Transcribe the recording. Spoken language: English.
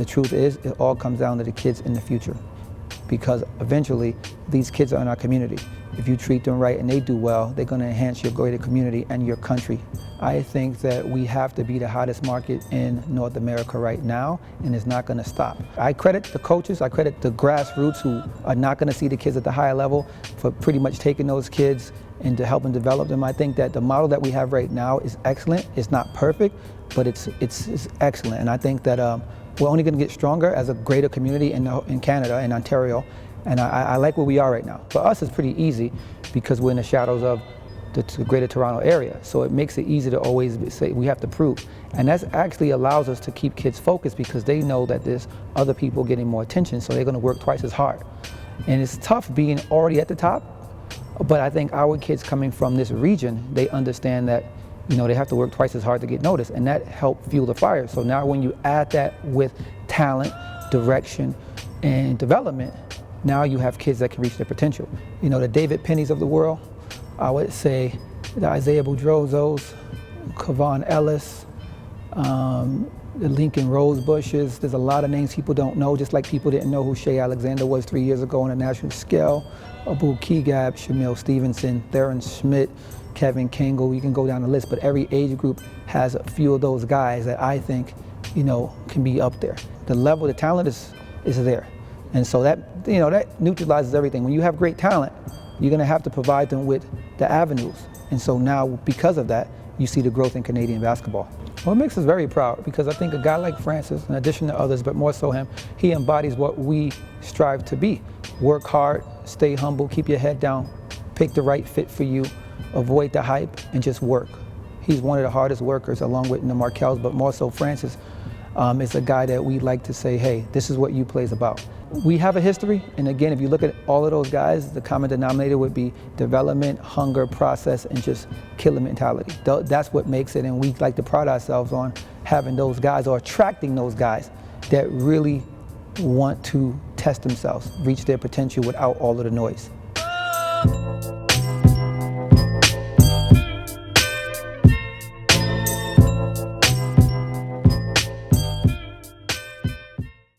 the truth is, it all comes down to the kids in the future, because eventually these kids are in our community. If you treat them right and they do well, they're going to enhance your greater community and your country. I think that we have to be the hottest market in North America right now, and it's not going to stop. I credit the coaches, I credit the grassroots who are not going to see the kids at the higher level for pretty much taking those kids and to help them develop them. I think that the model that we have right now is excellent. It's not perfect, but it's excellent. And I think that we're only going to get stronger as a greater community in Canada, in Ontario. And I like where we are right now. For us, it's pretty easy because we're in the shadows of the greater Toronto area. So it makes it easy to always say we have to prove. And that actually allows us to keep kids focused because they know that there's other people getting more attention, so they're going to work twice as hard. And it's tough being already at the top, but I think our kids coming from this region, they understand that they have to work twice as hard to get noticed, and that helped fuel the fire. So now when you add that with talent, direction, and development, now you have kids that can reach their potential. The David Pennies of the world, I would say the Isaiah Boudreaux's, Kavon Ellis, the Lincoln Rosebushes. There's a lot of names people don't know, just like people didn't know who Shea Alexander was 3 years ago on a national scale. Abu Kigab, Shamil Stevenson, Theron Schmidt, Kevin Kangle, you can go down the list, but every age group has a few of those guys that I think, can be up there. The level, the talent is there. And so that, that neutralizes everything. When you have great talent, you're going to have to provide them with the avenues. And so now, because of that, you see the growth in Canadian basketball. Well, it makes us very proud because I think a guy like Francis, in addition to others, but more so him, he embodies what we strive to be. Work hard, stay humble, keep your head down, pick the right fit for you, avoid the hype, and just work. He's one of the hardest workers, along with the Markells, but more so Francis is a guy that we like to say, hey, this is what UPlay is about. We have a history, and again, if you look at all of those guys, the common denominator would be development, hunger, process, and just killer mentality. That's what makes it, and we like to pride ourselves on having those guys or attracting those guys that really want to test themselves, reach their potential without all of the noise.